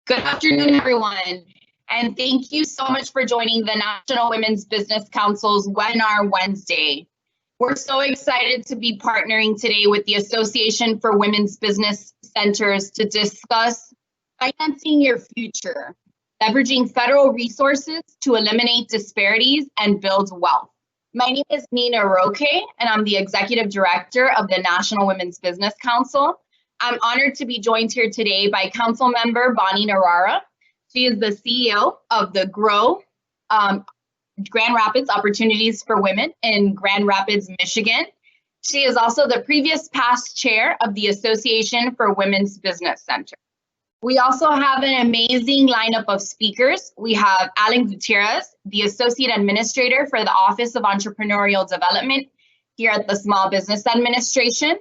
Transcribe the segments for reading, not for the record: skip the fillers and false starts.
Good afternoon, everyone. And thank you so much for joining the National Women's Business Council's Webinar Wednesday. We're so excited to be partnering today with the Association for Women's Business Centers to discuss financing your future, leveraging federal resources to eliminate disparities and build wealth. My name is Nina Roque, and I'm the Executive Director of the National Women's Business Council. I'm honored to be joined here today by Council Member Bonnie Narara. She is the CEO of the GROW Grand Rapids Opportunities for Women in Grand Rapids, Michigan. She is also the previous past chair of the Association for Women's Business Center. We also have an amazing lineup of speakers. We have Alan Gutierrez, the Associate Administrator for the Office of Entrepreneurial Development here at the Small Business Administration.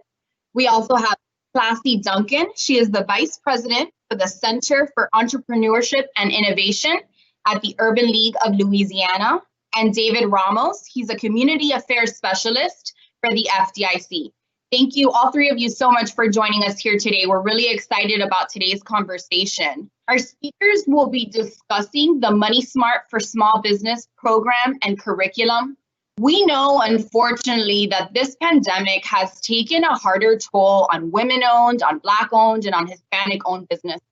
We also have Classy Duncan. She is the Vice President for the Center for Entrepreneurship and Innovation at the Urban League of Louisiana. And David Ramos, he's a Community Affairs Specialist for the FDIC. Thank you, all three of you, so much for joining us here today. We're really excited about today's conversation. Our speakers will be discussing the Money Smart for Small Business program and curriculum. We know, unfortunately, that this pandemic has taken a harder toll on women-owned, on Black-owned, and on Hispanic-owned businesses.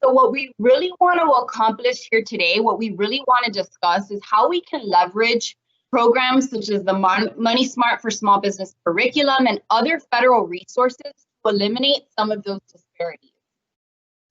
So what we really want to accomplish here today, what we really want to discuss is how we can leverage programs such as the Money Smart for Small Business curriculum and other federal resources to eliminate some of those disparities.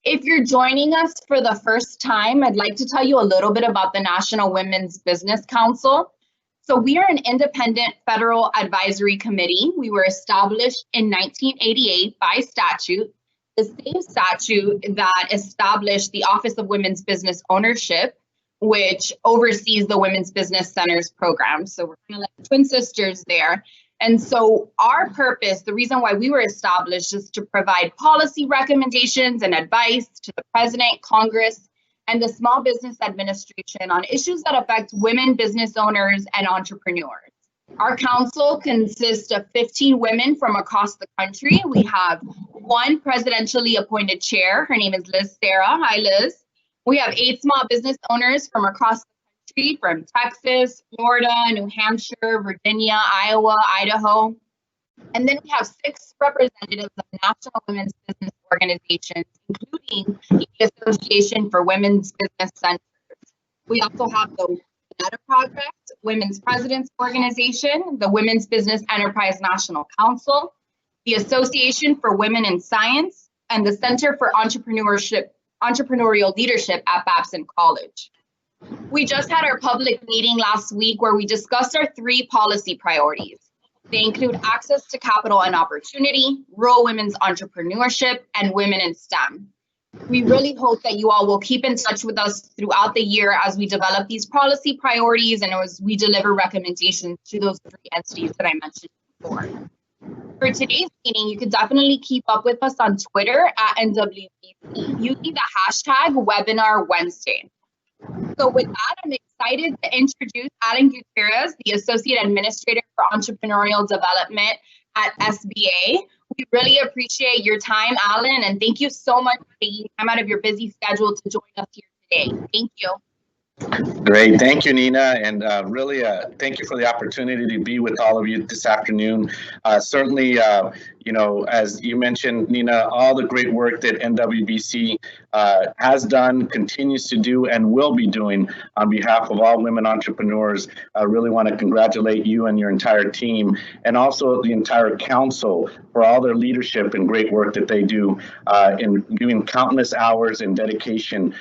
If you're joining us for the first time, I'd like to tell you a little bit about the National Women's Business Council. So we are an independent federal advisory committee. We were established in 1988 by statute, the same statute that established the Office of Women's Business Ownership, which oversees the Women's Business Centers program. So we're kind of like twin sisters there. And so our purpose, the reason why we were established, is to provide policy recommendations and advice to the President, Congress, and the Small Business Administration on issues that affect women business owners and entrepreneurs. Our council consists of 15 women from across the country. We have one presidentially appointed chair. Her name is Liz Sarah. Hi, Liz. We have 8 small business owners from across the country, from Texas, Florida, New Hampshire, Virginia, Iowa, Idaho. And then we have 6 representatives of national women's business organizations, including the Association for Women's Business Centers. We also have the Meta Project, Women's Presidents Organization, the Women's Business Enterprise National Council, the Association for Women in Science, and the Center for Entrepreneurial Leadership at Babson College. We just had our public meeting last week where we discussed our 3 policy priorities. They include access to capital and opportunity, rural women's entrepreneurship, and women in STEM. We really hope that you all will keep in touch with us throughout the year as we develop these policy priorities and as we deliver recommendations to those 3 entities that I mentioned before. For today's meeting, you can definitely keep up with us on Twitter at NWBC using the hashtag Webinar Wednesday. So with that, I'm excited to introduce Alan Gutierrez, the Associate Administrator for Entrepreneurial Development at SBA. We really appreciate your time, Alan, and thank you so much for taking time out of your busy schedule to join us here today. Thank you. Great. Thank you, Nina. And really, thank you for the opportunity to be with all of you this afternoon. Certainly, you know, as you mentioned, Nina, all the great work that NWBC has done, continues to do, and will be doing on behalf of all women entrepreneurs. I really want to congratulate you and your entire team, and also the entire council for all their leadership and great work that they do in giving countless hours and dedication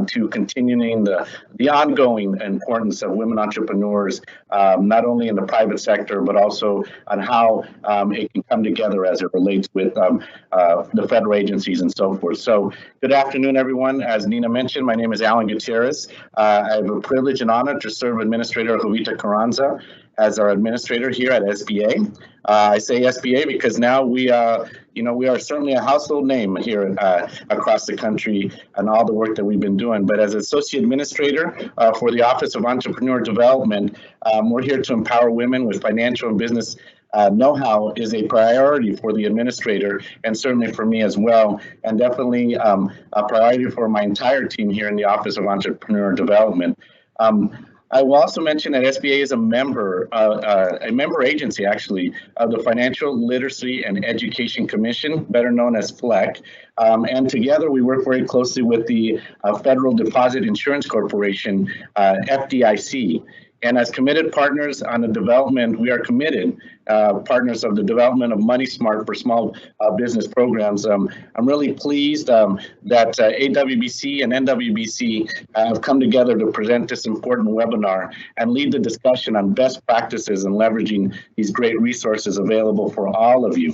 to continuing the ongoing importance of women entrepreneurs, not only in the private sector, but also on how it can come together as it relates with the federal agencies and so forth. So good afternoon, everyone. As Nina mentioned, my name is Alan Gutierrez. I have a privilege and honor to serve Administrator Jovita Carranza as our administrator here at SBA. I say SBA because now we are certainly a household name here across the country and all the work that we've been doing. But as Associate Administrator for the Office of Entrepreneur Development, we're here to empower women with financial and business know-how is a priority for the administrator and certainly for me as well, and definitely a priority for my entire team here in the Office of Entrepreneur Development. I will also mention that SBA is a member agency actually of the Financial Literacy and Education Commission, better known as FLEC. And together we work very closely with the Federal Deposit Insurance Corporation, FDIC. And as committed partners on the development, we are committed partners of the development of Money Smart for small business programs. I'm really pleased that AWBC and NWBC have come together to present this important webinar and lead the discussion on best practices and leveraging these great resources available for all of you.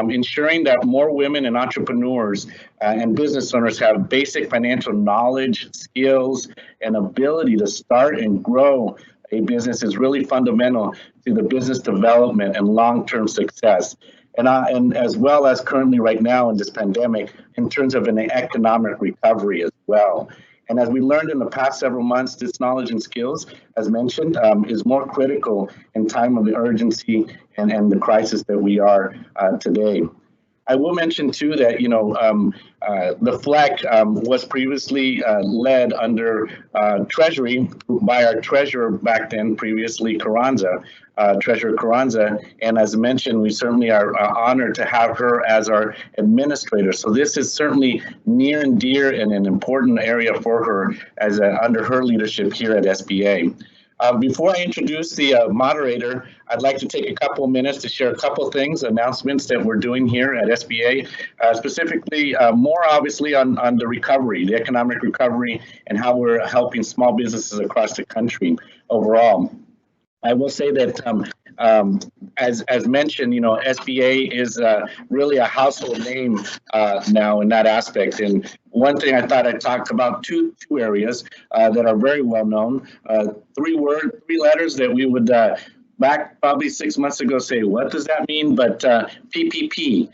Ensuring that more women and entrepreneurs and business owners have basic financial knowledge, skills, and ability to start and grow a business is really fundamental to the business development and long-term success. And as well as currently right now in this pandemic, in terms of an economic recovery as well. And as we learned in the past several months, this knowledge and skills, as mentioned, is more critical in time of the urgency and the crisis that we are today. I will mention too that the FLEC was previously led under Treasury by our treasurer back then, previously Carranza, Treasurer Carranza, and as mentioned, we certainly are honored to have her as our administrator. So this is certainly near and dear and an important area for her as under her leadership here at SBA. Before I introduce the moderator, I'd like to take a couple of minutes to share a couple of things, announcements that we're doing here at SBA, specifically more obviously on the recovery, the economic recovery, and how we're helping small businesses across the country overall. I will say that as mentioned, SBA is really a household name now in that aspect. And one thing I thought I'd talk about two areas that are very well known, three letters that we would back probably 6 months ago say, what does that mean? But PPP,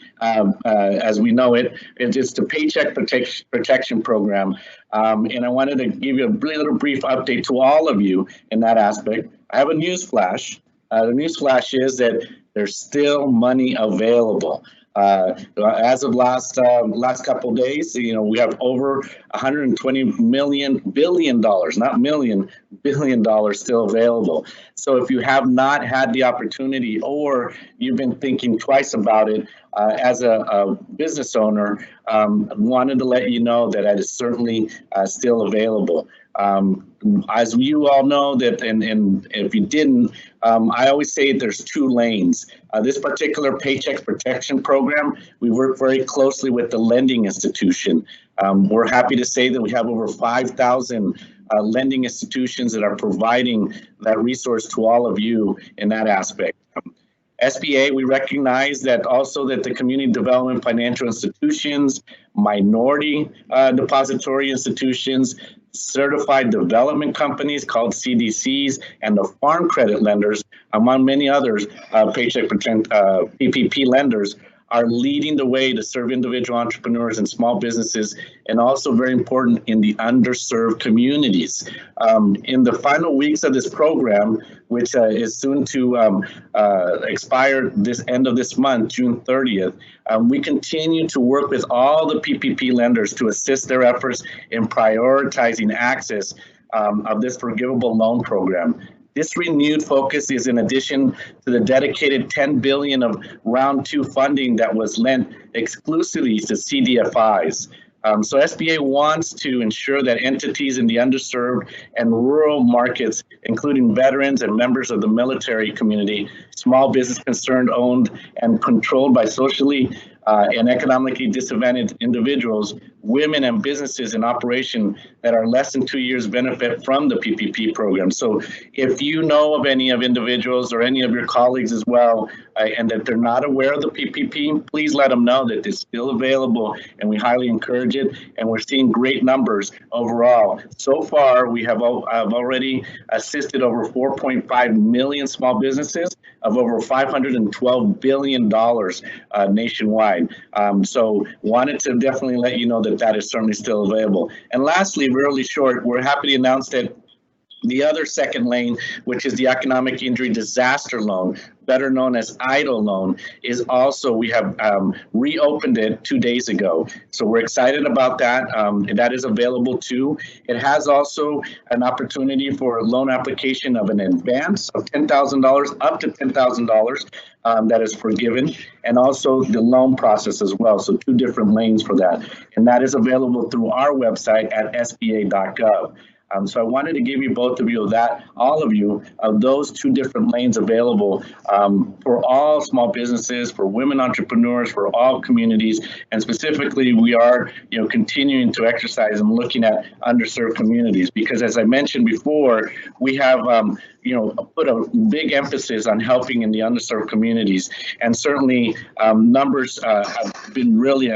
as we know it, it's the Paycheck Protection Program. And I wanted to give you a really little brief update to all of you in that aspect. I have a news flash. The news flash is that there's still money available. As of last couple of days, we have over $120 billion, not million, $billion still available. So if you have not had the opportunity or you've been thinking twice about it as a business owner, wanted to let you know that it is certainly still available. As you all know that, and if you didn't, I always say there's two lanes. This particular Paycheck Protection Program, we work very closely with the lending institution. We're happy to say that we have over 5,000 lending institutions that are providing that resource to all of you in that aspect. SBA, we recognize that also that the community development financial institutions, minority depository institutions, certified development companies called CDCs, and the farm credit lenders, among many others, Paycheck PPP lenders, are leading the way to serve individual entrepreneurs and small businesses, and also very important in the underserved communities. In the final weeks of this program, which is soon to expire this end of this month, June 30th, we continue to work with all the PPP lenders to assist their efforts in prioritizing access of this forgivable loan program. This renewed focus is in addition to the dedicated $10 billion of round 2 funding that was lent exclusively to CDFIs. So SBA wants to ensure that entities in the underserved and rural markets, including veterans and members of the military community, small business concerned, owned and controlled by socially and economically disadvantaged individuals, women and businesses in operation that are less than 2 years benefit from the PPP program. So if you know of any of individuals or any of your colleagues as well, and that they're not aware of the PPP, please let them know that it's still available, and we highly encourage it. And we're seeing great numbers overall. So far, we have already assisted over 4.5 million small businesses of over $512 billion nationwide. So wanted to definitely let you know that that is certainly still available. And lastly, really short, we're happy to announce that The other second lane, which is the economic injury disaster loan, better known as EIDL loan, is also, we have reopened it 2 days ago. So we're excited about that. That is available too. It has also an opportunity for a loan application of an advance of $10,000 up to $10,000 that is forgiven, and also the loan process as well. So 2 different lanes for that. And that is available through our website at sba.gov. So I wanted to give you both of you that, all of you, those 2 different lanes available for all small businesses, for women entrepreneurs, for all communities, and specifically we are, continuing to exercise and looking at underserved communities, because as I mentioned before, we have put a big emphasis on helping in the underserved communities, and certainly numbers have been really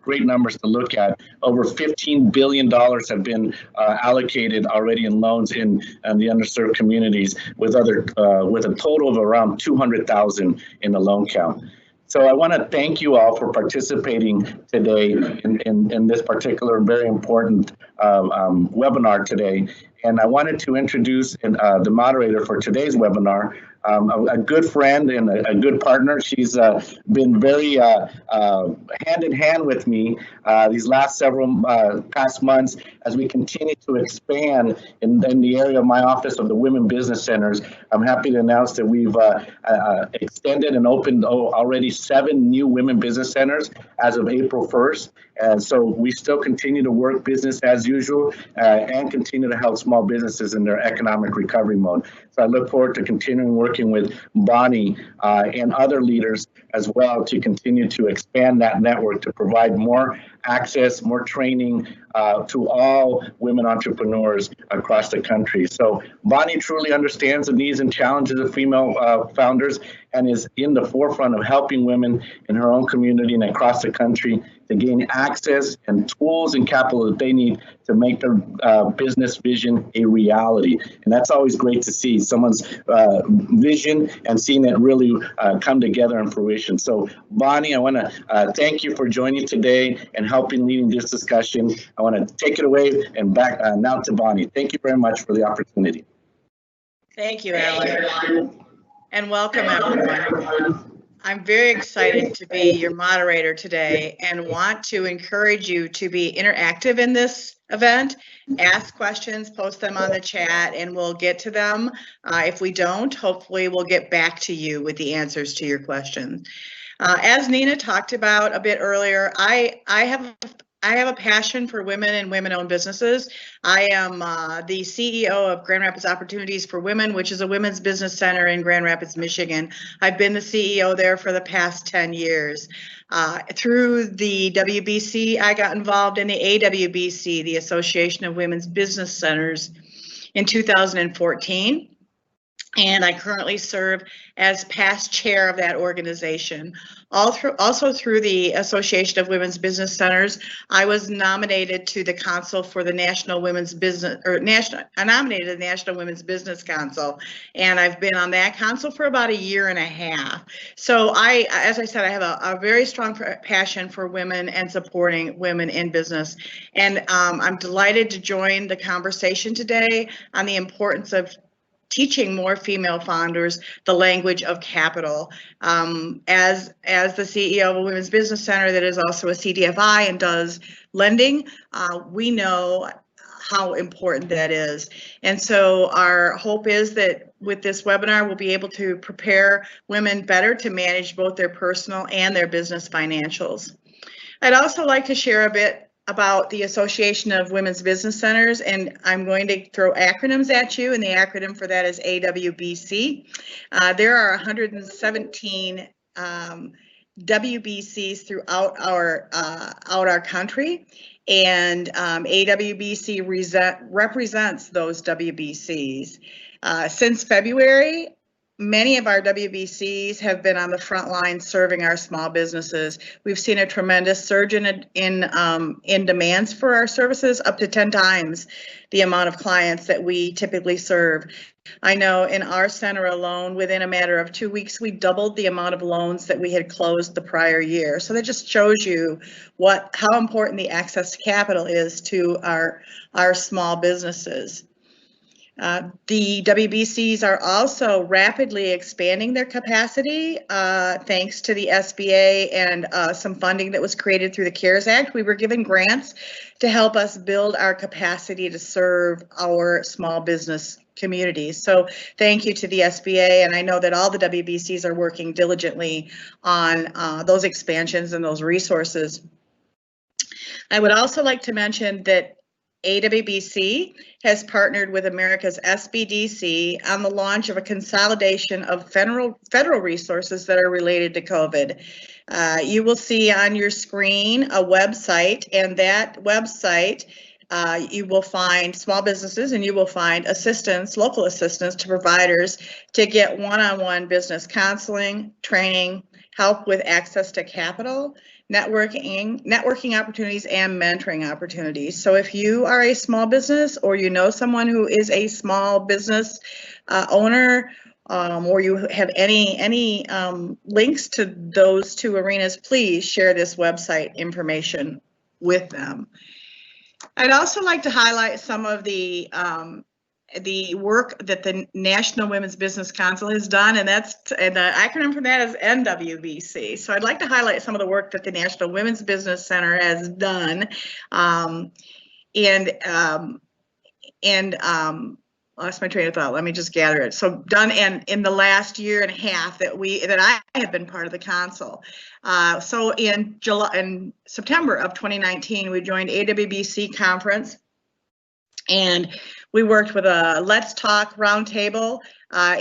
great numbers to look at. Over $15 billion have been allocated already in loans in the underserved communities, with a total of around 200,000 in the loan count. So I want to thank you all for participating today in this particular very important webinar today. And I wanted to introduce the moderator for today's webinar, a good friend and a good partner. She's been very hand in hand with me these last several past months as we continue to expand in the area of my office of the Women Business Centers. I'm happy to announce that we've extended and opened already 7 new Women Business Centers as of April 1st. And so we still continue to work business as usual and continue to help small businesses in their economic recovery mode. So I look forward to continuing working with Bonnie and other leaders as well to continue to expand that network to provide more access, more training to all women entrepreneurs across the country. So Bonnie truly understands the needs and challenges of female founders and is in the forefront of helping women in her own community and across the country to gain access and tools and capital that they need to make their business vision a reality. And that's always great to see someone's vision and seeing it really come together in fruition. So Bonnie, I want to thank you for joining today and helping leading this discussion. I want to take it away and back now to Bonnie. Thank you very much for the opportunity. Thank you, Alan, and welcome everyone. I'm very excited to be your moderator today and want to encourage you to be interactive in this event. Ask questions, post them on the chat, and we'll get to them. If we don't, hopefully we'll get back to you with the answers to your questions. As Nina talked about a bit earlier, I have a passion for women and women-owned businesses. I am the CEO of Grand Rapids Opportunities for Women, which is a women's business center in Grand Rapids, Michigan. I've been the CEO there for the past 10 years. Through the WBC, I got involved in the AWBC, the Association of Women's Business Centers, in 2014. And I currently serve as past chair of that organization. Also through the Association of Women's Business Centers, I was nominated to the Council for the National Women's Business, I nominated the National Women's Business Council, and I've been on that council for about 1.5 years. So as I said, I have a very strong passion for women and supporting women in business. And I'm delighted to join the conversation today on the importance of teaching more female founders the language of capital. As the CEO of a women's business center that is also a CDFI and does lending, we know how important that is. And so our hope is that with this webinar, we'll be able to prepare women better to manage both their personal and their business financials. I'd also like to share a bit about the Association of Women's Business Centers, and I'm going to throw acronyms at you, and the acronym for that is AWBC. There are 117 WBCs throughout our country, and AWBC represents those WBCs. Since February, many of our WBCs have been on the front line serving our small businesses. We've seen a tremendous surge in demands for our services, up to 10 times the amount of clients that we typically serve. I know in our center alone, within a matter of 2 weeks, we doubled the amount of loans that we had closed the prior year. So that just shows you how important the access to capital is to our small businesses. The WBCs are also rapidly expanding their capacity thanks to the SBA and some funding that was created through the CARES Act. We were given grants to help us build our capacity to serve our small business communities. So thank you to the SBA, and I know that all the WBCs are working diligently on those expansions and those resources. I would also like to mention that AWBC has partnered with America's SBDC on the launch of a consolidation of federal resources that are related to COVID. You will see on your screen a website, and that website you will find small businesses and you will find assistance, local assistance to providers to get one-on-one business counseling, training, help with access to capital, networking opportunities, and mentoring opportunities. So if you are a small business or you know someone who is a small business owner, or you have any links to those two arenas, please share this website information with them. I'd also like to highlight some of the work that the National Women's Business Council has done, and the acronym for that is NWBC. So I'd like to highlight some of the work that the National Women's Business Center has done, lost my train of thought. Let me just gather it. So done in the last year and a half that I have been part of the council. So in September of 2019, we joined AWBC conference, and we worked with a Let's Talk roundtable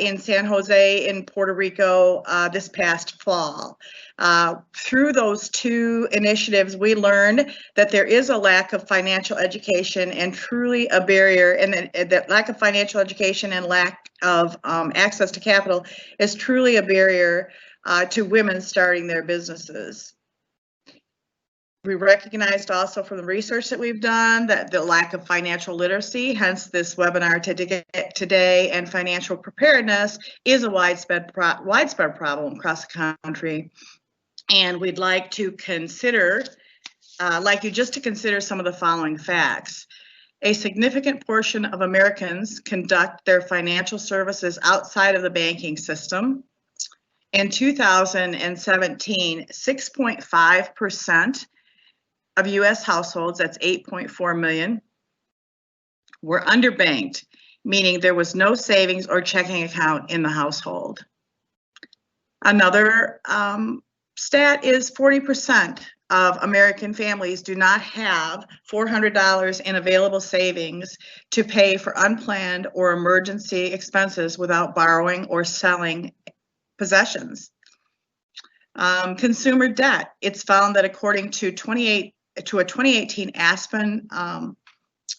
in San Jose in Puerto Rico this past fall. Through those two initiatives, we learned that there is a lack of financial education and truly a barrier, and that lack of financial education and lack of access to capital is truly a barrier to women starting their businesses. We recognized also from the research that we've done that the lack of financial literacy, hence this webinar today, and financial preparedness is a widespread problem across the country. And we'd like to consider, consider some of the following facts. A significant portion of Americans conduct their financial services outside of the banking system. In 2017, 6.5% of U.S. households, that's 8.4 million, were underbanked, meaning there was no savings or checking account in the household. Another stat is 40% of American families do not have $400 in available savings to pay for unplanned or emergency expenses without borrowing or selling possessions. Consumer debt, it's found that according to a 2018 Aspen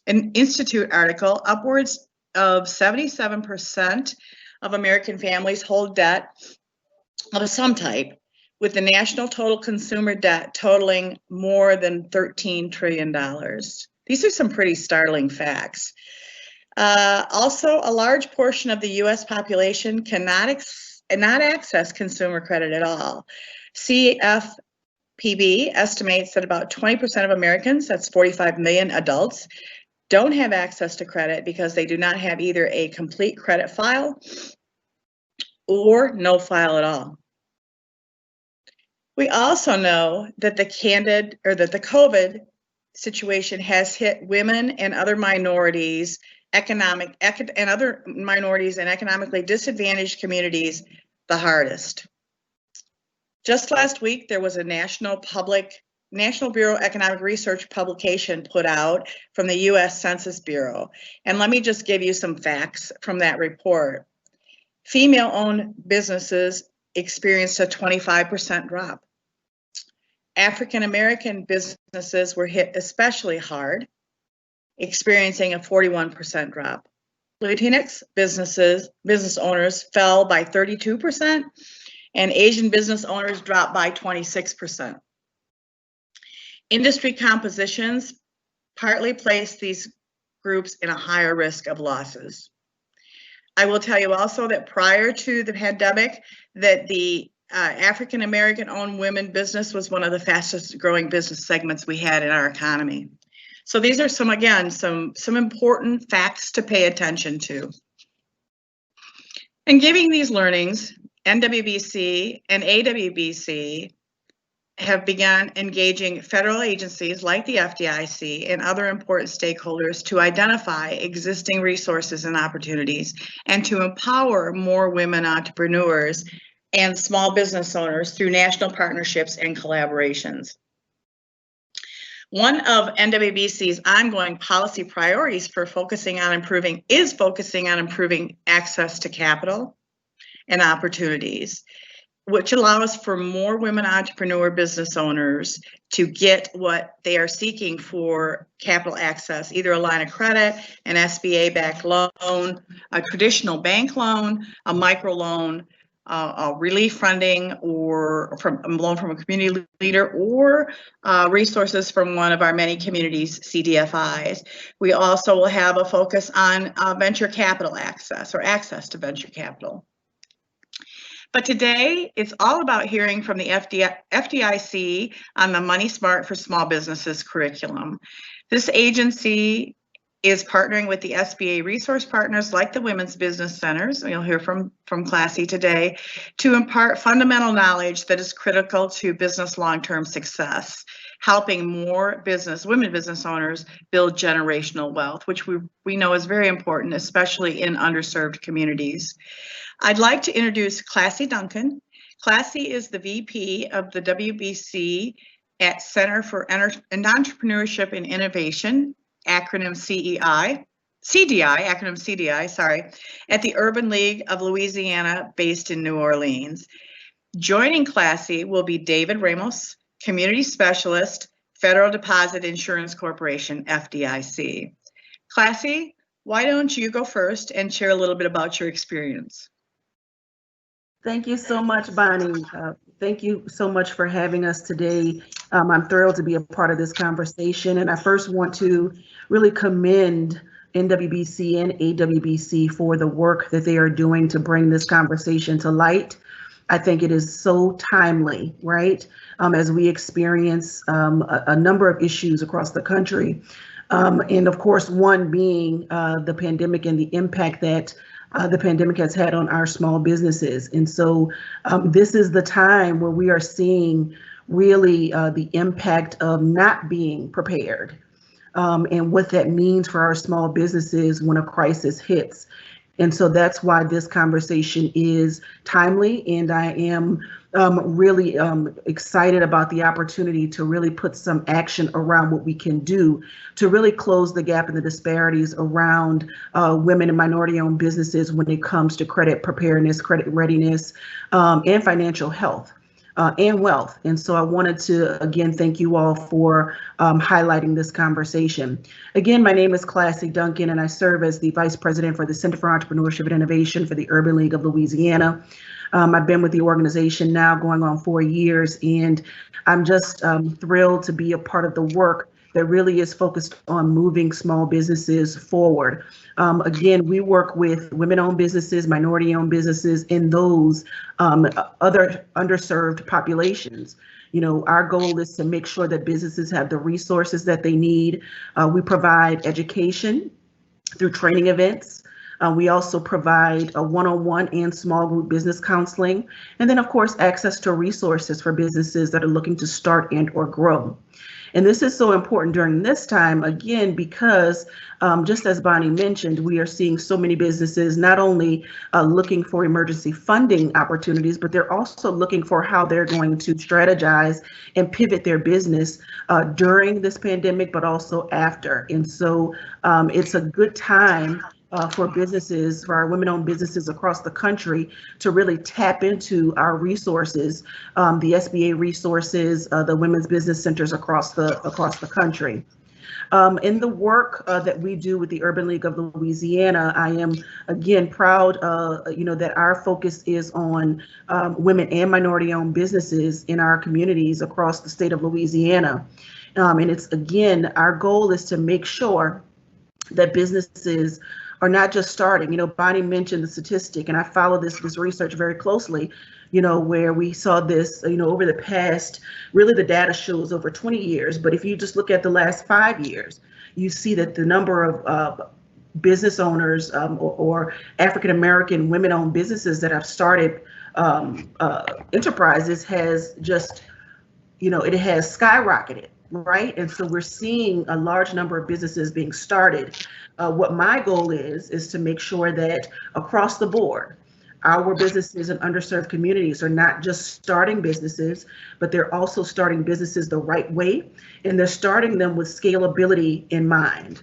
Institute article, upwards of 77% of American families hold debt of some type, with the national total consumer debt totaling more than $13 trillion. These are some pretty startling facts. Also, a large portion of the U.S. population cannot access consumer credit at all. CFPB estimates that about 20% of Americans, that's 45 million adults, don't have access to credit because they do not have either a complete credit file or no file at all. We also know that the COVID situation has hit women and other minorities, and economically disadvantaged communities the hardest. Just last week, there was a National Bureau of Economic Research publication put out from the U.S. Census Bureau. And let me just give you some facts from that report. Female-owned businesses experienced a 25% drop. African-American businesses were hit especially hard, experiencing a 41% drop. Latinx business owners fell by 32%, and Asian business owners dropped by 26%. Industry compositions partly place these groups in a higher risk of losses. I will tell you also that prior to the pandemic, that the African-American owned women business was one of the fastest growing business segments we had in our economy. So these are some important facts to pay attention to. In giving these learnings, NWBC and AWBC have begun engaging federal agencies like the FDIC and other important stakeholders to identify existing resources and opportunities and to empower more women entrepreneurs and small business owners through national partnerships and collaborations. One of NWBC's ongoing policy priorities for focusing on improving access to capital and opportunities, which allows for more women entrepreneur business owners to get what they are seeking for capital access, either a line of credit, an SBA-backed loan, a traditional bank loan, a microloan, a relief funding, or from a loan from a community leader, or resources from one of our many communities' CDFIs. We also will have a focus on venture capital access, or access to venture capital. But today, it's all about hearing from the FDIC on the Money Smart for Small Businesses curriculum. This agency is partnering with the SBA resource partners like the Women's Business Centers, you'll hear from Classy today, to impart fundamental knowledge that is critical to business long-term success, helping more women business owners build generational wealth, which we know is very important, especially in underserved communities. I'd like to introduce Classy Duncan. Classy is the VP of the WBC at Center for Entrepreneurship and Innovation, acronym CDI, at the Urban League of Louisiana, based in New Orleans. Joining Classy will be David Ramos, Community Specialist, Federal Deposit Insurance Corporation, FDIC. Classy, why don't you go first and share a little bit about your experience? Thank you so much, Bonnie. Thank you so much for having us today. I'm thrilled to be a part of this conversation, and I first want to really commend NWBC and AWBC for the work that they are doing to bring this conversation to light. I think it is so timely, right? As we experience a number of issues across the country, and of course, one being the pandemic and the impact that the pandemic has had on our small businesses. And so this is the time where we are seeing really the impact of not being prepared and what that means for our small businesses when a crisis hits. And so that's why this conversation is timely, and I am really excited about the opportunity to really put some action around what we can do to really close the gap and the disparities around women and minority-owned businesses when it comes to credit preparedness, credit readiness, and financial health. And wealth. And so I wanted to, again, thank you all for highlighting this conversation. Again, my name is Classy Duncan, and I serve as the Vice President for the Center for Entrepreneurship and Innovation for the Urban League of Louisiana. I've been with the organization now going on 4 years, and I'm just thrilled to be a part of the work that really is focused on moving small businesses forward. Again, we work with women-owned businesses, minority-owned businesses, and those other underserved populations. You know, our goal is to make sure that businesses have the resources that they need. We provide education through training events. We also provide a one-on-one and small group business counseling. And then, of course, access to resources for businesses that are looking to start and or grow. And this is so important during this time, again, because just as Bonnie mentioned, we are seeing so many businesses not only looking for emergency funding opportunities, but they're also looking for how they're going to strategize and pivot their business during this pandemic, but also after. And so it's a good time for businesses, for our women-owned businesses across the country, to really tap into our resources, the SBA resources, the women's business centers across the country. In the work that we do with the Urban League of Louisiana, I am again proud, that our focus is on women and minority-owned businesses in our communities across the state of Louisiana, and it's again our goal is to make sure that businesses are not just starting. Bonnie mentioned the statistic, and I follow this research very closely, where we saw this, over the past, really the data shows over 20 years, but if you just look at the last 5 years, you see that the number of business owners or African-American women-owned businesses that have started enterprises has just, it has skyrocketed, right? And so we're seeing a large number of businesses being started. What my goal is to make sure that across the board, our businesses in underserved communities are not just starting businesses, but they're also starting businesses the right way, and they're starting them with scalability in mind.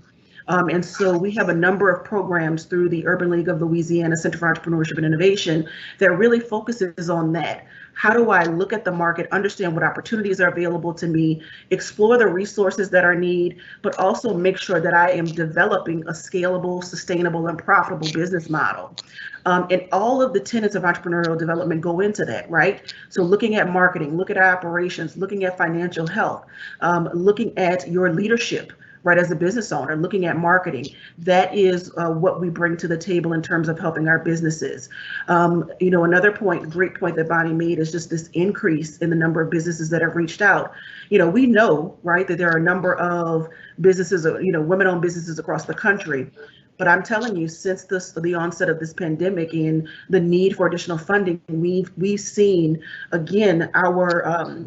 And so we have a number of programs through the Urban League of Louisiana Center for Entrepreneurship and Innovation that really focuses on that. How do I look at the market, understand what opportunities are available to me, explore the resources that are needed, but also make sure that I am developing a scalable, sustainable, and profitable business model. And all of the tenets of entrepreneurial development go into that, right? So looking at marketing, look at our operations, looking at financial health, looking at your leadership, right, as a business owner, looking at marketing. That is what we bring to the table in terms of helping our businesses. Another great point that Bonnie made is just this increase in the number of businesses that have reached out. We know, right, that there are a number of businesses, women-owned businesses across the country. But I'm telling you, since the onset of this pandemic and the need for additional funding, we've seen, again, our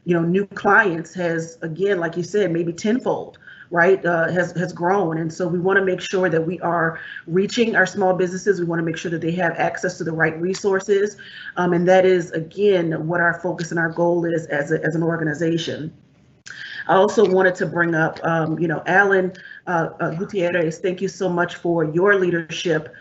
new clients has, again, like you said, maybe tenfold, right, has grown. And so we want to make sure that we are reaching our small businesses. We want to make sure that they have access to the right resources. And that is, again, what our focus and our goal is as an organization. I also wanted to bring up, Alan Gutierrez, thank you so much for your leadership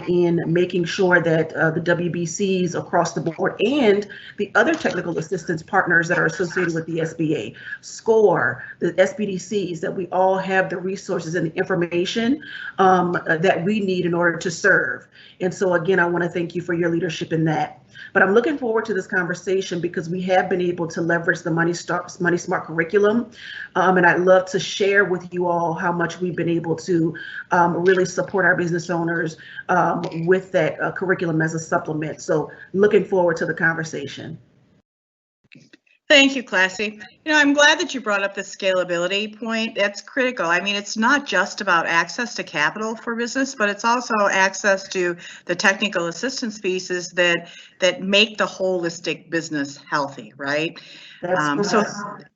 in making sure that the WBCs across the board and the other technical assistance partners that are associated with the SBA, SCORE, the SBDCs, that we all have the resources and the information that we need in order to serve. And so again, I want to thank you for your leadership in that. But I'm looking forward to this conversation because we have been able to leverage the Money Smart curriculum. And I'd love to share with you all how much we've been able to really support our business owners with that curriculum as a supplement. So looking forward to the conversation. Thank you, Classy. I'm glad that you brought up the scalability point. That's critical. I mean, it's not just about access to capital for business, but it's also access to the technical assistance pieces that make the holistic business healthy, right? So,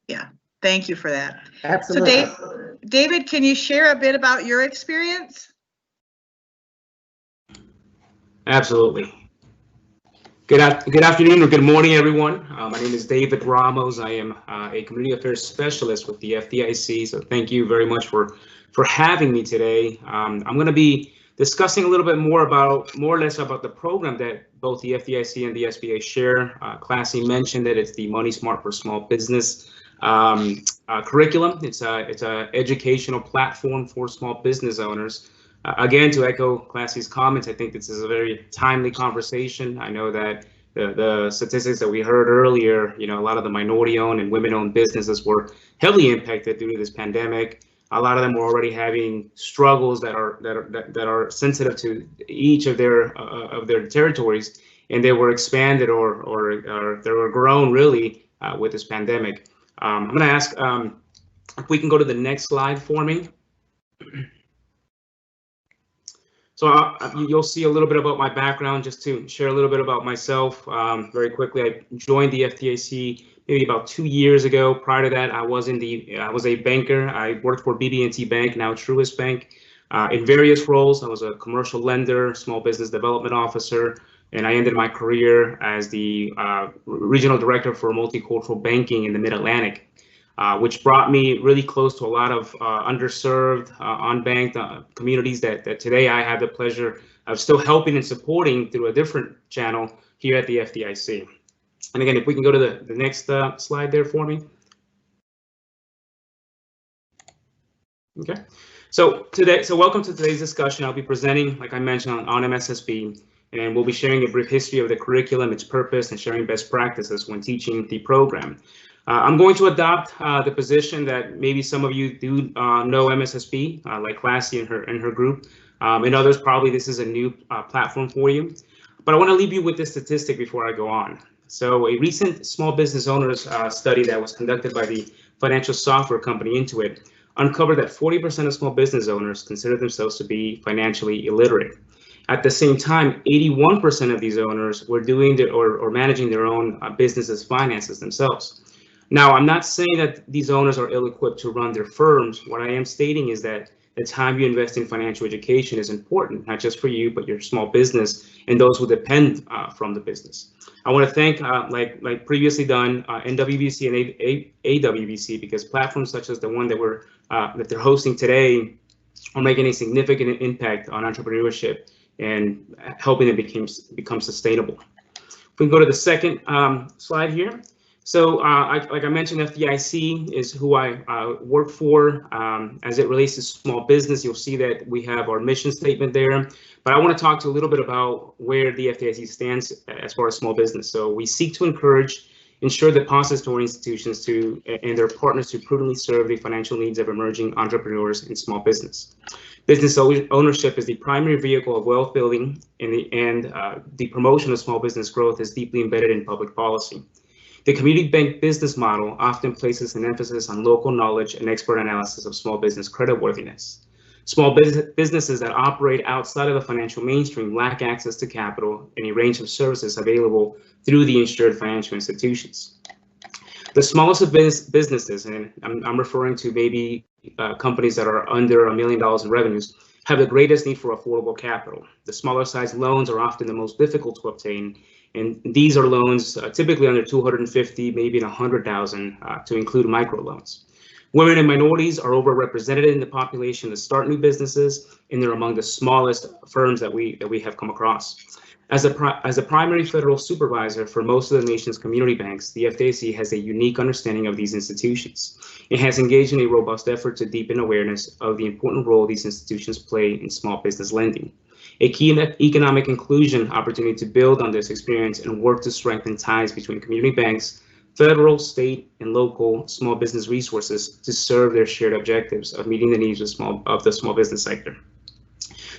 yeah, thank you for that. Absolutely. So, David, can you share a bit about your experience? Absolutely. Good afternoon or good morning, everyone. My name is David Ramos. I am a community affairs specialist with the FDIC. So thank you very much for having me today. I'm going to be discussing a little bit more or less about the program that both the FDIC and the SBA share. Classy mentioned that it's the Money Smart for Small Business curriculum. It's a educational platform for small business owners. Again, to echo Classy's comments, I think this is a very timely conversation. I know that the statistics that we heard earlier, a lot of the minority-owned and women-owned businesses were heavily impacted due to this pandemic. A lot of them were already having struggles that are sensitive to each of their territories, and they were expanded or they were grown really with this pandemic. I'm going to ask if we can go to the next slide for me. So you'll see a little bit about my background, just to share a little bit about myself very quickly. I joined the FDIC maybe about 2 years ago. Prior to that, I was a banker. I worked for BB&T Bank, now Truist Bank, in various roles. I was a commercial lender, small business development officer, and I ended my career as the regional director for multicultural banking in the Mid-Atlantic. Which brought me really close to a lot of underserved, unbanked communities that today I have the pleasure of still helping and supporting through a different channel here at the FDIC. And again, if we can go to the next slide there for me. Okay, so welcome to today's discussion. I'll be presenting, like I mentioned, on MSSP, and we'll be sharing a brief history of the curriculum, its purpose, and sharing best practices when teaching the program. I'm going to adopt the position that maybe some of you do know MSSP, like Classy and her group. In others, probably this is a new platform for you. But I want to leave you with this statistic before I go on. So a recent small business owners study that was conducted by the financial software company Intuit uncovered that 40% of small business owners consider themselves to be financially illiterate. At the same time, 81% of these owners were doing or managing their own businesses finances themselves. Now, I'm not saying that these owners are ill-equipped to run their firms. What I am stating is that the time you invest in financial education is important, not just for you, but your small business and those who depend from the business. I want to thank, like previously done, NWBC and AWBC, because platforms such as the one that they're hosting today are making a significant impact on entrepreneurship and helping it become sustainable. If we can go to the second slide here. So like I mentioned, FDIC is who I work for. As it relates to small business, you'll see that we have our mission statement there. But I want to talk to you a little bit about where the FDIC stands as far as small business. So we seek to ensure depository institutions and their partners to prudently serve the financial needs of emerging entrepreneurs in small business. Business ownership is the primary vehicle of wealth building, and the promotion of small business growth is deeply embedded in public policy. The community bank business model often places an emphasis on local knowledge and expert analysis of small business creditworthiness. Small businesses that operate outside of the financial mainstream lack access to capital and a range of services available through the insured financial institutions. The smallest of businesses, and I'm referring to maybe companies that are under $1 million in revenues, have the greatest need for affordable capital. The smaller size loans are often the most difficult to obtain, and these are loans typically under 250, maybe 100,000 to include microloans. Women and minorities are overrepresented in the population to start new businesses, and they're among the smallest firms that we have come across. As a primary federal supervisor for most of the nation's community banks, the FDIC has a unique understanding of these institutions. It has engaged in a robust effort to deepen awareness of the important role these institutions play in small business lending. A key economic inclusion opportunity to build on this experience and work to strengthen ties between community banks, federal, state, and local small business resources to serve their shared objectives of meeting the needs of the small business sector.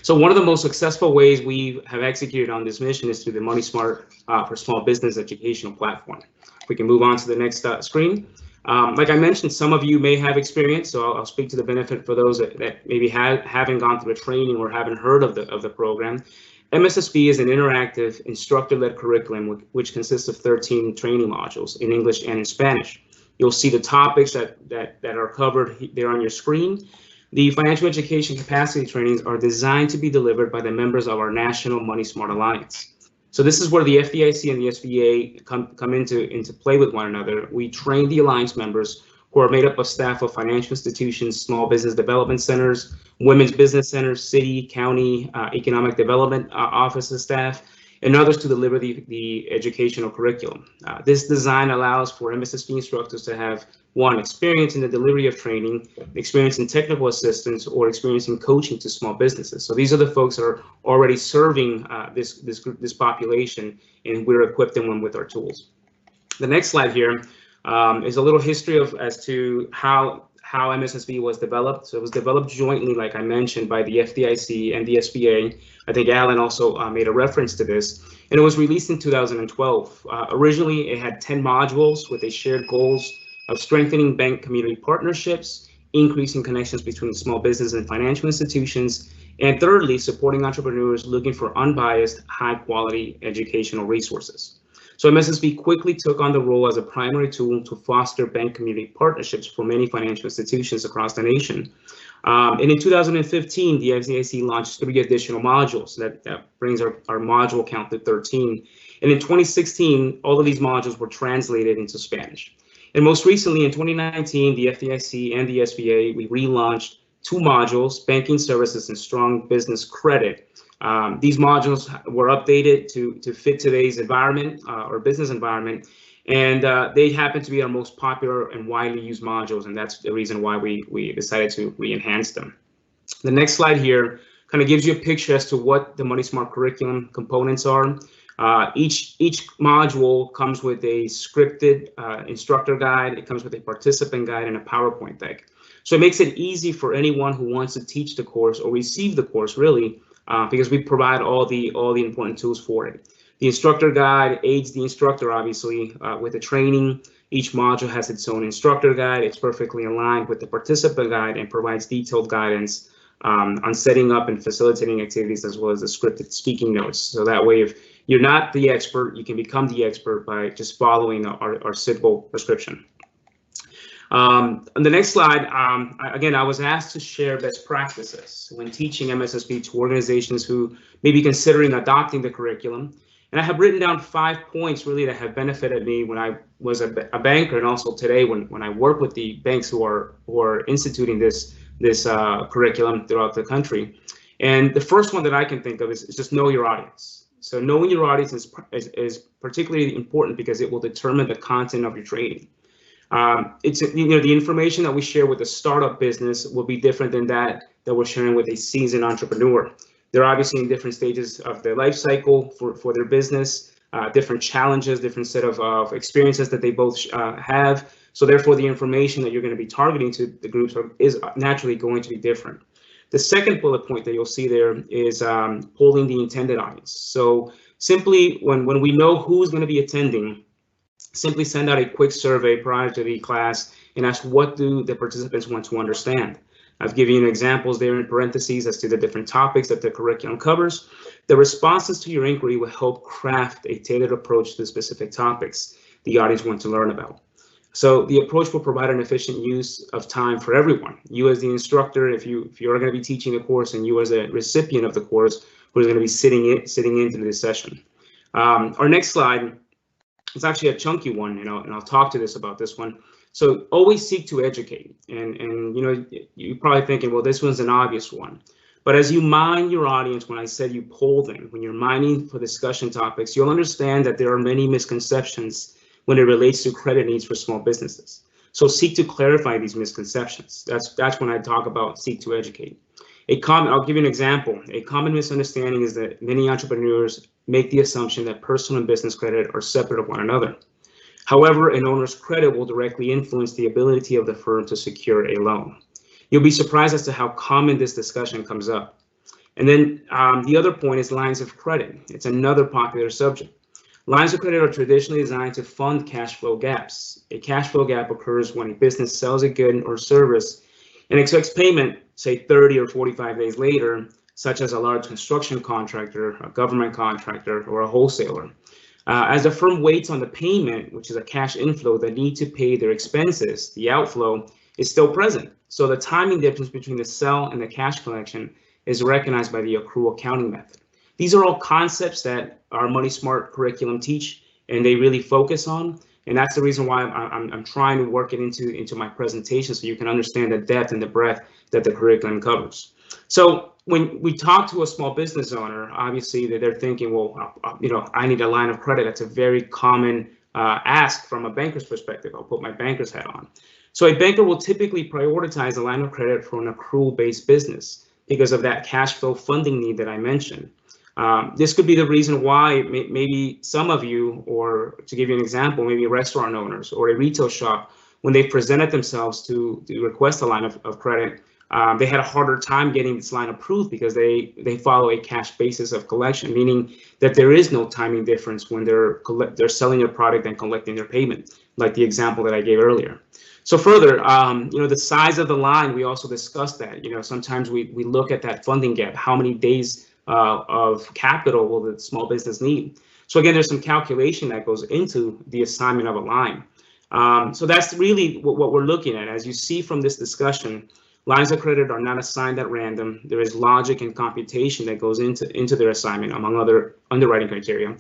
So one of the most successful ways we have executed on this mission is through the Money Smart for Small Business educational platform. If we can move on to the next screen. Like I mentioned, some of you may have experience, so I'll speak to the benefit for those that maybe haven't gone through a training or haven't heard of the program. MSSP is an interactive instructor-led curriculum which consists of 13 training modules in English and in Spanish. You'll see the topics that are covered there on your screen. The financial education capacity trainings are designed to be delivered by the members of our National Money Smart Alliance. So this is where the FDIC and the SBA come into play with one another. We train the Alliance members, who are made up of staff of financial institutions, small business development centers, women's business centers, city, county, economic development offices staff, and others to deliver the educational curriculum. This design allows for MSSP instructors to have experience in the delivery of training, experience in technical assistance, or experience in coaching to small businesses. So these are the folks that are already serving this population, and we're equipping them with our tools. The next slide here is a little history as to how MSSP was developed. So it was developed jointly, like I mentioned, by the FDIC and the SBA. I think Alan also made a reference to this, and it was released in 2012. Originally, it had 10 modules with a shared goals of strengthening bank community partnerships, increasing connections between small business and financial institutions, and thirdly, supporting entrepreneurs looking for unbiased, high-quality educational resources. So MSSP quickly took on the role as a primary tool to foster bank community partnerships for many financial institutions across the nation. And in 2015, the FDIC launched 3 additional modules that brings our module count to 13. And in 2016, all of these modules were translated into Spanish. And most recently, in 2019, the FDIC and the SBA, we relaunched 2 modules, banking services and strong business credit. These modules were updated to fit today's environment or business environment, and they happen to be our most popular and widely used modules, and that's the reason why we decided to re-enhance them. The next slide here kind of gives you a picture as to what the Money Smart curriculum components are. Each module comes with a scripted instructor guide. It comes with a participant guide and a PowerPoint deck. So it makes it easy for anyone who wants to teach the course or receive the course, really, because we provide all the important tools for it. The instructor guide aids the instructor, obviously, with the training. Each module has its own instructor guide. It's perfectly aligned with the participant guide and provides detailed guidance on setting up and facilitating activities, as well as the scripted speaking notes. So that way, if you're not the expert, you can become the expert by just following our simple prescription. On the next slide, again, I was asked to share best practices when teaching MSSP to organizations who may be considering adopting the curriculum. And I have written down 5 points really that have benefited me when I was a banker, and also today when I work with the banks who are instituting this curriculum throughout the country. And the first one that I can think of is just know your audience. So knowing your audience is particularly important because it will determine the content of your training. It's, the information that we share with a startup business will be different than that we're sharing with a seasoned entrepreneur. They're obviously in different stages of their life cycle for their business, different challenges, different set of experiences that they both have. So therefore, the information that you're going to be targeting to the groups is naturally going to be different. The second bullet point that you'll see there is polling the intended audience. So simply when we know who's going to be attending, simply send out a quick survey prior to the class and ask what do the participants want to understand. I've given you examples there in parentheses as to the different topics that the curriculum covers. The responses to your inquiry will help craft a tailored approach to the specific topics the audience wants to learn about. So the approach will provide an efficient use of time for everyone. You as the instructor, if you're going to be teaching the course, and you as a recipient of the course who is going to be sitting into this session. Our next slide is actually a chunky one, and I'll talk to about this one. So always seek to educate, and you're probably thinking, well, this one's an obvious one. But as you mine your audience, when I said you poll them, when you're mining for discussion topics, you'll understand that there are many misconceptions when it relates to credit needs for small businesses. So seek to clarify these misconceptions. That's when I talk about seek to educate. I'll give you an example. A common misunderstanding is that many entrepreneurs make the assumption that personal and business credit are separate of one another. However, an owner's credit will directly influence the ability of the firm to secure a loan. You'll be surprised as to how common this discussion comes up. And then the other point is lines of credit. It's another popular subject. Lines of credit are traditionally designed to fund cash flow gaps. A cash flow gap occurs when a business sells a good or service and expects payment, say 30 or 45 days later, such as a large construction contractor, a government contractor, or a wholesaler. As the firm waits on the payment, which is a cash inflow, the need to pay their expenses, the outflow, is still present. So the timing difference between the sell and the cash collection is recognized by the accrual accounting method. These are all concepts that our Money Smart curriculum teach, and they really focus on. And that's the reason why I'm trying to work it into my presentation, so you can understand the depth and the breadth that the curriculum covers. So when we talk to a small business owner, obviously they're thinking, well, I need a line of credit. That's a very common ask from a banker's perspective. I'll put my banker's hat on. So a banker will typically prioritize a line of credit for an accrual-based business because of that cash flow funding need that I mentioned. This could be the reason why maybe some of you, or to give you an example, maybe restaurant owners or a retail shop, when they presented themselves to request a line of credit, they had a harder time getting this line approved because they follow a cash basis of collection, meaning that there is no timing difference when they're selling a product and collecting their payment, like the example that I gave earlier. So further, the size of the line, we also discussed that. Sometimes we look at that funding gap. How many days of capital will the small business need? So again, there's some calculation that goes into the assignment of a line. So that's really what we're looking at. As you see from this discussion, lines of credit are not assigned at random. There is logic and computation that goes into their assignment, among other underwriting criteria.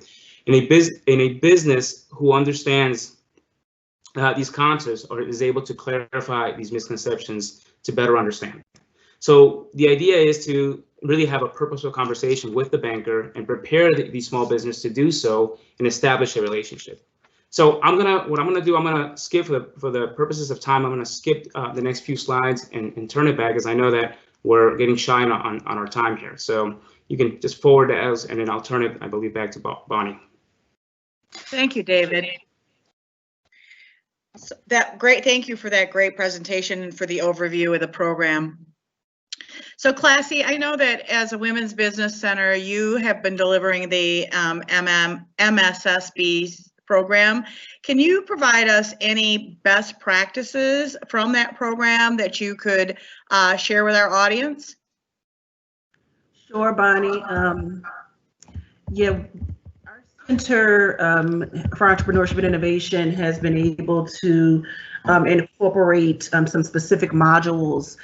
In a business who understands these concepts or is able to clarify these misconceptions to better understand. So the idea is to really have a purposeful conversation with the banker and prepare the small business to do so and establish a relationship. So what I'm gonna skip for the purposes of time. I'm gonna skip the next few slides and turn it back, as I know that we're getting shy on our time here. So you can just forward to us, and then I'll turn it, I believe, back to Bonnie. Thank you, David. Thank you for that great presentation and for the overview of the program. So Classy, I know that as a Women's Business Center, you have been delivering the MMSSP program. Can you provide us any best practices from that program that you could share with our audience? Sure, Bonnie. Yeah, our Center for Entrepreneurship and Innovation has been able to incorporate some specific modules,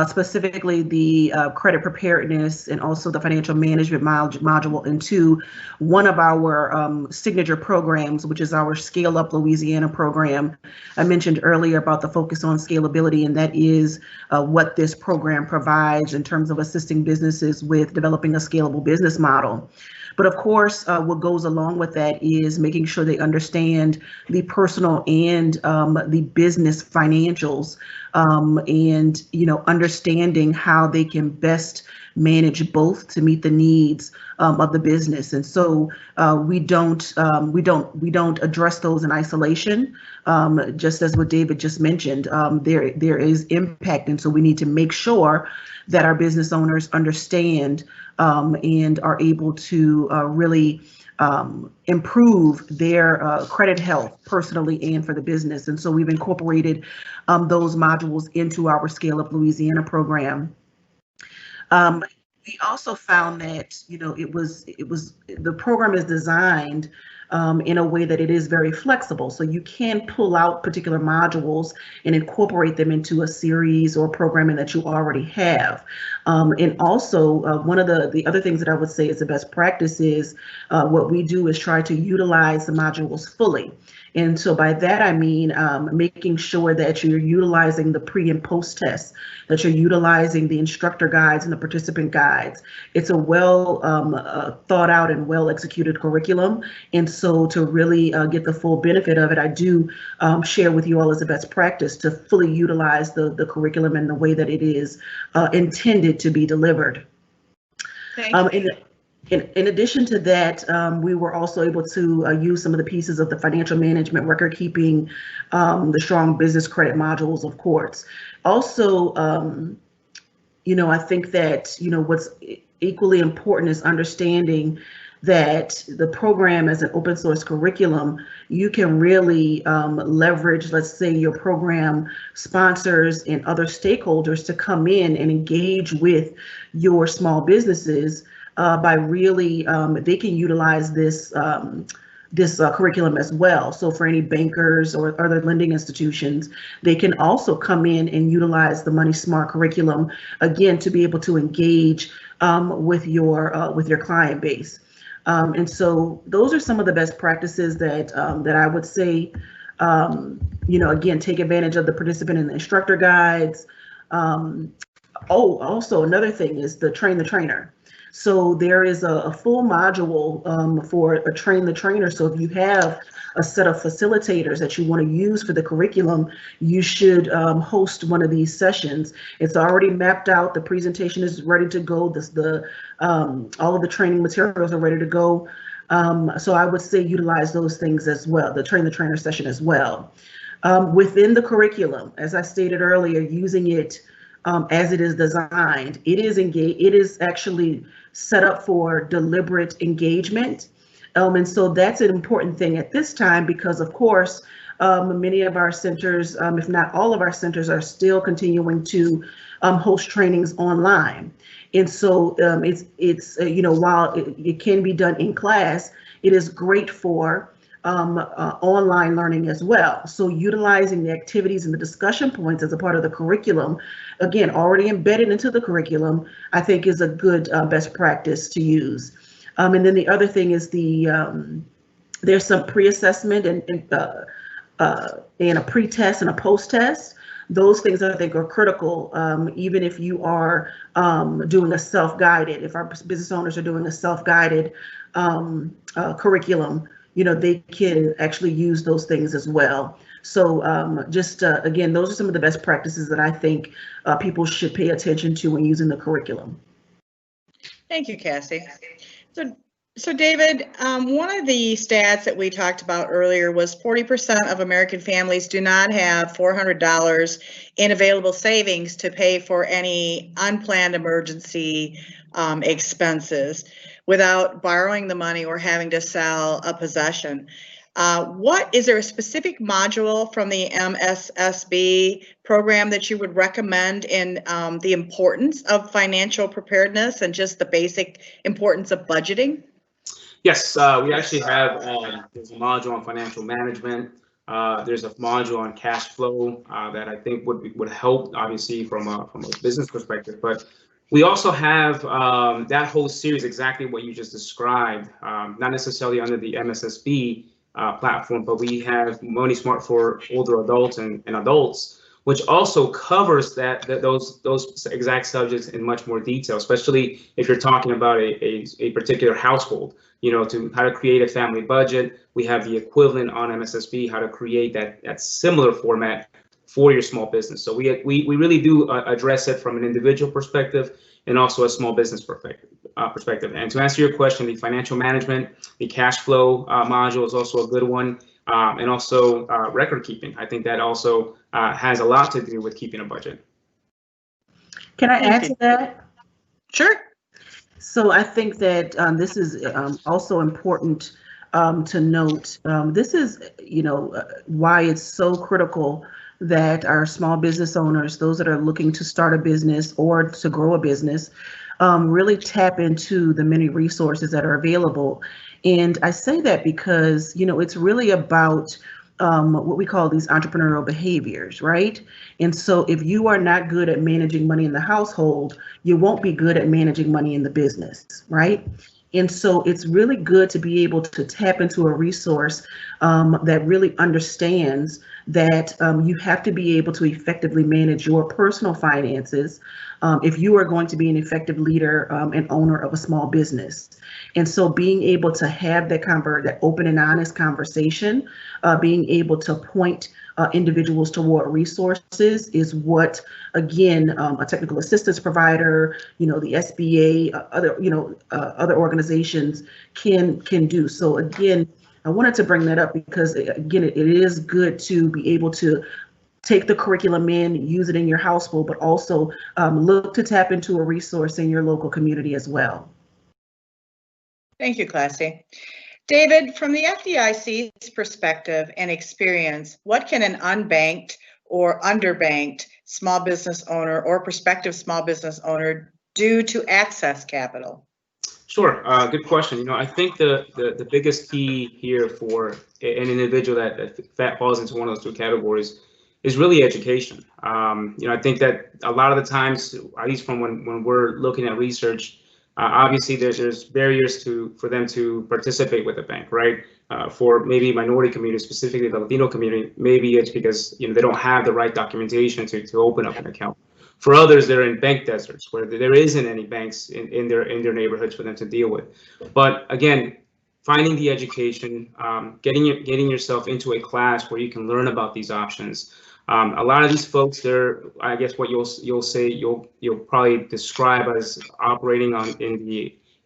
specifically the credit preparedness and also the financial management module into one of our signature programs, which is our ScaleUp Louisiana program. I mentioned earlier about the focus on scalability, and that is what this program provides in terms of assisting businesses with developing a scalable business model. But of course, what goes along with that is making sure they understand the personal and the business financials, and understanding how they can best manage both to meet the needs of the business. And so we don't address those in isolation. Just as what David just mentioned, there is impact, and so we need to make sure that our business owners understand and are able to really improve their credit health personally and for the business. And so we've incorporated those modules into our ScaleUp Louisiana program. We also found that the program is designed in a way that it is very flexible. So you can pull out particular modules and incorporate them into a series or programming that you already have. And also one of the other things that I would say is the best practice is what we do is try to utilize the modules fully. And so by that, I mean making sure that you're utilizing the pre and post tests, that you're utilizing the instructor guides and the participant guides. It's a well thought out and well executed curriculum. And so to really get the full benefit of it, I do share with you all as a best practice to fully utilize the curriculum in the way that it is intended to be delivered. Thank you. In addition to that, we were also able to use some of the pieces of the financial management, record keeping, the strong business credit modules, of course. Also, I think that, what's equally important is understanding that the program as an open source curriculum, you can really leverage, let's say, your program sponsors and other stakeholders to come in and engage with your small businesses by really, they can utilize this curriculum as well. So for any bankers or other lending institutions, they can also come in and utilize the Money Smart curriculum, again, to be able to engage with your client base. And so those are some of the best practices that I would say, again, take advantage of the participant and the instructor guides. Also another thing is the train the trainer. So there is a full module for a train the trainer. So if you have a set of facilitators that you want to use for the curriculum, you should host one of these sessions. It's already mapped out. The presentation is ready to go. All of the training materials are ready to go. So I would say utilize those things as well, the train the trainer session as well. Within the curriculum, as I stated earlier, using it as it is designed, it is actually set up for deliberate engagement. And so that's an important thing at this time because, of course, many of our centers, if not all of our centers, are still continuing to host trainings online. And so it's while it can be done in class, it is great for online learning as well. So utilizing the activities and the discussion points as a part of the curriculum, again, already embedded into the curriculum, I think is a good best practice to use. And then the other thing is there's some pre-assessment and a pre-test and a post-test. Those things I think are critical, even if you are doing a self-guided, if our business owners are doing a self-guided curriculum, they can actually use those things as well. So again, those are some of the best practices that I think people should pay attention to when using the curriculum. Thank you, Cassie. So So David, one of the stats that we talked about earlier was 40% of American families do not have $400 in available savings to pay for any unplanned emergency expenses without borrowing the money or having to sell a possession. Is there a specific module from the MSSP program that you would recommend in the importance of financial preparedness and just the basic importance of budgeting? Yes, we actually have, there's a module on financial management. There's a module on cash flow that I think would help, obviously, from a business perspective. But we also have that whole series, exactly what you just described, not necessarily under the MSSP platform, but we have Money Smart for older adults and adults, which also covers those exact subjects in much more detail, especially if you're talking about a particular household. You know, to how to create a family budget. We have the equivalent on MSSP, how to create that similar format for your small business. So we really do address it from an individual perspective and also a small business perspective. And to answer your question, the financial management, the cash flow module is also a good one, and also record keeping. I think that also has a lot to do with keeping a budget. Can I add to that? Sure. So I think that this is also important to note. This is, why it's so critical that our small business owners, those that are looking to start a business or to grow a business, really tap into the many resources that are available. And I say that because, it's really about what we call these entrepreneurial behaviors, right? And so if you are not good at managing money in the household, you won't be good at managing money in the business, right? And so it's really good to be able to tap into a resource that really understands that you have to be able to effectively manage your personal finances if you are going to be an effective leader and owner of a small business. And so being able to have that open and honest conversation, being able to point individuals toward resources is what, again, a technical assistance provider, the SBA, other organizations can do. So again, I wanted to bring that up because, again, it is good to be able to take the curriculum in, use it in your household, but also look to tap into a resource in your local community as well. Thank you, Classy. David, from the FDIC's perspective and experience, what can an unbanked or underbanked small business owner or prospective small business owner do to access capital? Sure, good question. I think the biggest key here for an individual that falls into one of those two categories is really education. I think that a lot of the times, at least from when we're looking at research, obviously there's barriers for them to participate with a bank, right? For maybe minority community, specifically the Latino community, maybe it's because they don't have the right documentation to open up an account. For others, they're in bank deserts where there isn't any banks in their neighborhoods for them to deal with. But again, finding the education, getting yourself into a class where you can learn about these options. A lot of these folks, I guess what you'll probably describe as operating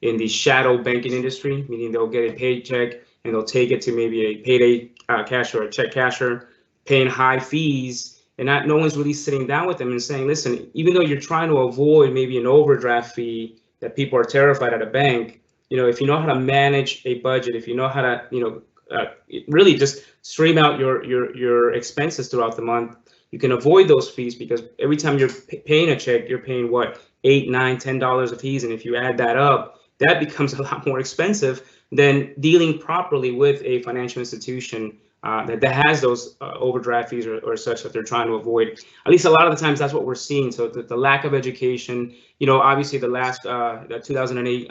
in the shadow banking industry, meaning they'll get a paycheck and they'll take it to maybe a payday casher or a check casher, paying high fees. And no one's really sitting down with them and saying, listen, even though you're trying to avoid maybe an overdraft fee that people are terrified at a bank, if you know how to manage a budget, if you know how to, really just stream out your expenses throughout the month, you can avoid those fees, because every time you're paying a check, you're paying what, $8, $9, $10 of fees. And if you add that up, that becomes a lot more expensive than dealing properly with a financial institution that has those overdraft fees or such that they're trying to avoid. At least a lot of the times that's what we're seeing. So the lack of education, obviously the last the 2008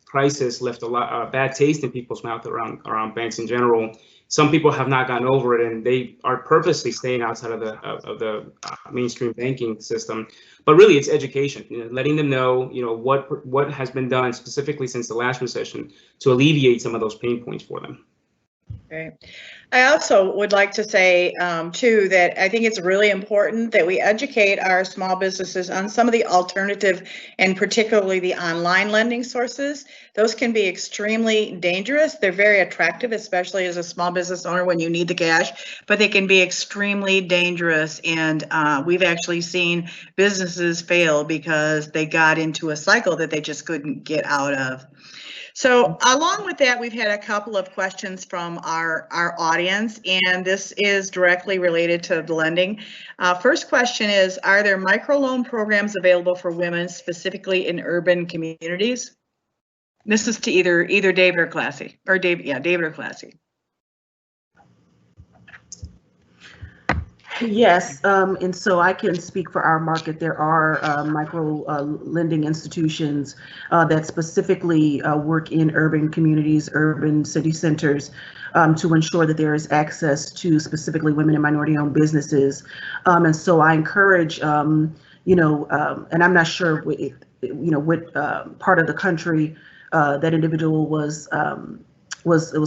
crisis left a lot bad taste in people's mouth around banks in general. Some people have not gotten over it, and they are purposely staying outside of the mainstream banking system. But really, it's education. Letting them know, what has been done specifically since the last recession to alleviate some of those pain points for them. Okay. I also would like to say, too, that I think it's really important that we educate our small businesses on some of the alternative and particularly the online lending sources. Those can be extremely dangerous. They're very attractive, especially as a small business owner when you need the cash, but they can be extremely dangerous. And we've actually seen businesses fail because they got into a cycle that they just couldn't get out of. So along with that, we've had a couple of questions from our audience, and this is directly related to the lending. First question is, are there microloan programs available for women specifically in urban communities? This is to either David or Classy, or David or Classy. Yes, and so I can speak for our market. There are micro lending institutions that specifically work in urban communities, urban city centers, to ensure that there is access to specifically women and minority-owned businesses. And so I encourage, and I'm not sure what part of the country that individual was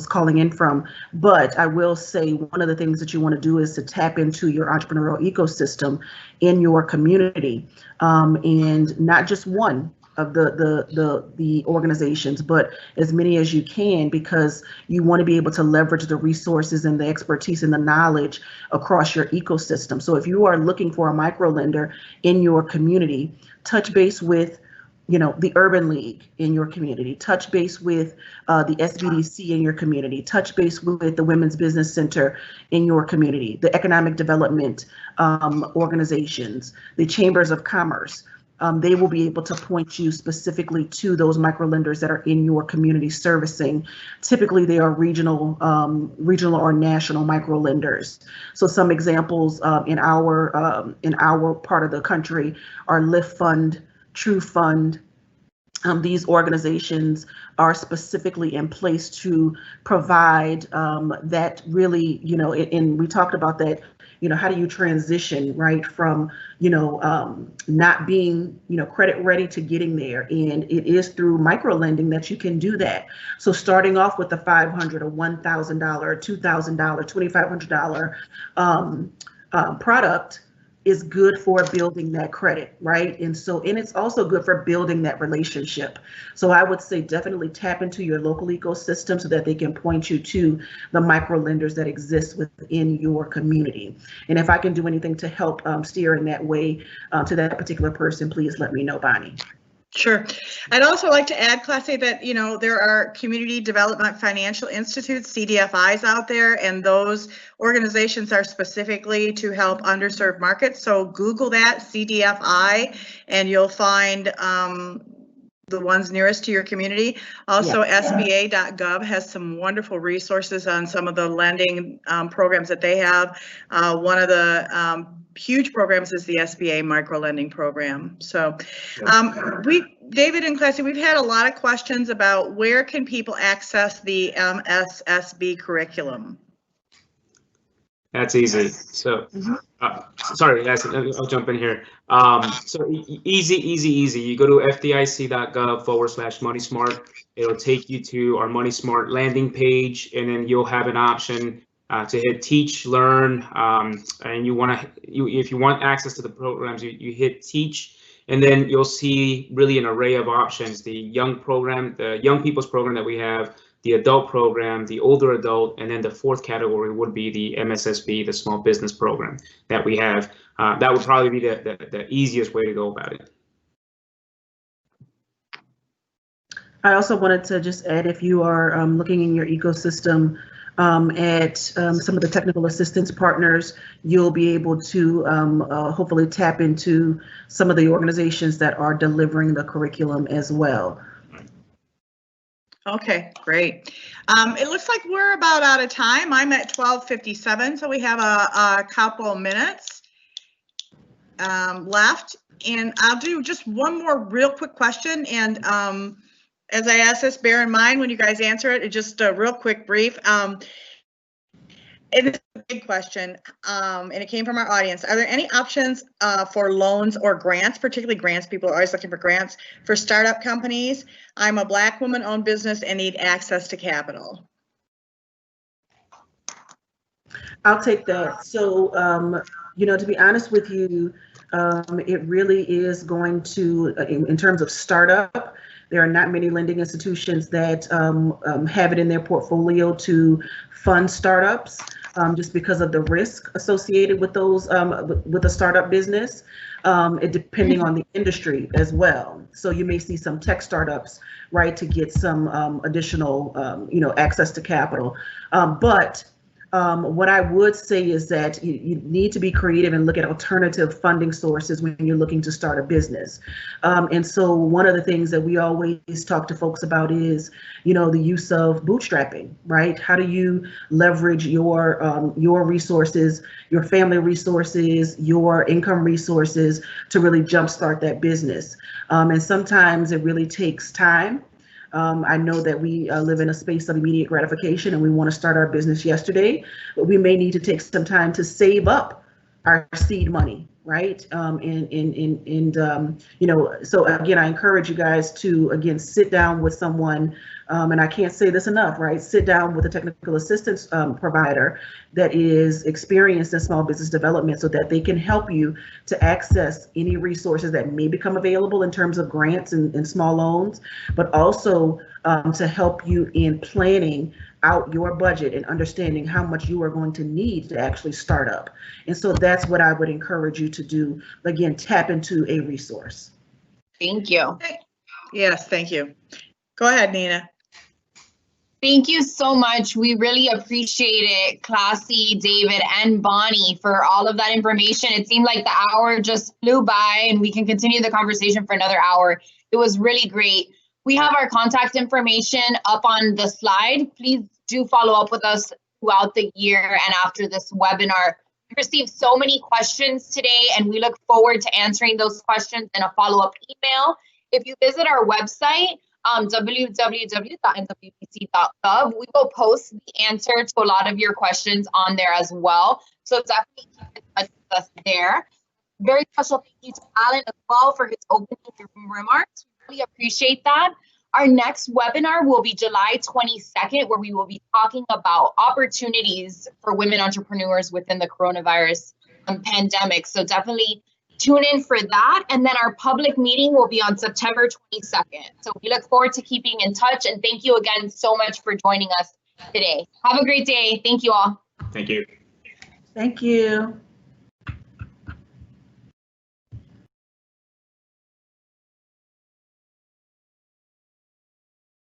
calling in from, but I will say one of the things that you want to do is to tap into your entrepreneurial ecosystem in your community, and not just one of the organizations, but as many as you can, because you want to be able to leverage the resources and the expertise and the knowledge across your ecosystem. So if you are looking for a micro lender in your community, touch base with the Urban League in your community, touch base with the SBDC in your community, touch base with the Women's Business Center in your community, the economic development organizations, the chambers of commerce. They will be able to point you specifically to those micro lenders that are in your community servicing. Typically, they are regional or national micro lenders. So some examples in our part of the country are Lift Fund, True Fund. These organizations are specifically in place to provide that really, and we talked about that, how do you transition, right, from, not being, credit ready to getting there. And it is through micro lending that you can do that. So starting off with the $500 or $1,000 or $2,000, $2,500 product is good for building that credit, right? And it's also good for building that relationship. So I would say definitely tap into your local ecosystem so that they can point you to the micro lenders that exist within your community. And if I can do anything to help steer in that way to that particular person, please let me know, Bonnie. Sure. I'd also like to add, Classy, that, there are community development financial institutes, CDFIs out there, and those organizations are specifically to help underserved markets. So Google that, CDFI, and you'll find the ones nearest to your community. Also, SBA.gov has some wonderful resources on some of the lending programs that they have. One of the huge programs is the SBA micro lending program. So David and Classy, we've had a lot of questions about where can people access the MSSP curriculum? That's easy. So, sorry, guys, I'll jump in here. So easy. You go to fdic.gov/MoneySmart. It'll take you to our MoneySmart landing page, and then you'll have an option to hit Teach, Learn, and if you want access to the programs, you hit Teach, and then you'll see really an array of options: the young program, the young people's program that we have, the adult program, the older adult, and then the fourth category would be the MSSP, the small business program that we have. That would probably be the easiest way to go about it. I also wanted to just add, if you are looking in your ecosystem at some of the technical assistance partners, you'll be able to hopefully tap into some of the organizations that are delivering the curriculum as well. Okay, great. It looks like we're about out of time. I'm at 12:57, so we have a couple minutes left. And I'll do just one more real quick question. And as I ask this, bear in mind when you guys answer it, just a real quick brief. It is a big question, and it came from our audience. Are there any options for loans or grants, particularly grants? People are always looking for grants for startup companies. I'm a Black woman-owned business and need access to capital. I'll take that. So, to be honest with you, it really is going to, in terms of startup, there are not many lending institutions that have it in their portfolio to fund startups, just because of the risk associated with those, with a startup business, depending on the industry as well. So you may see some tech startups, right, to get some additional, access to capital. But what I would say is that you need to be creative and look at alternative funding sources when you're looking to start a business. And so one of the things that we always talk to folks about is, the use of bootstrapping, right? How do you leverage your resources, your family resources, your income resources to really jumpstart that business? And sometimes it really takes time. I know that we live in a space of immediate gratification and we want to start our business yesterday, but we may need to take some time to save up our seed money, right? So again, I encourage you guys to, again, sit down with someone, and I can't say this enough, right? Sit down with a technical assistance provider that is experienced in small business development so that they can help you to access any resources that may become available in terms of grants and small loans, but also to help you in planning out your budget and understanding how much you are going to need to actually start up. And so that's what I would encourage you to do. Again, tap into a resource. Thank you. Yes, thank you. Go ahead, Nina. Thank you so much. We really appreciate it, Classy, David, and Bonnie, for all of that information. It seemed like the hour just flew by and we can continue the conversation for another hour. It was really great. We have our contact information up on the slide. Please do follow up with us throughout the year and after this webinar. We received so many questions today, and we look forward to answering those questions in a follow-up email. If you visit our website, www.nwbc.gov, we will post the answer to a lot of your questions on there as well. So definitely keep in touch with us there. Very special thank you to Alan as well for his opening remarks. We really appreciate that. Our next webinar will be July 22nd, where we will be talking about opportunities for women entrepreneurs within the coronavirus pandemic. So definitely tune in for that. And then our public meeting will be on September 22nd. So we look forward to keeping in touch. And thank you again so much for joining us today. Have a great day. Thank you all. Thank you. Thank you.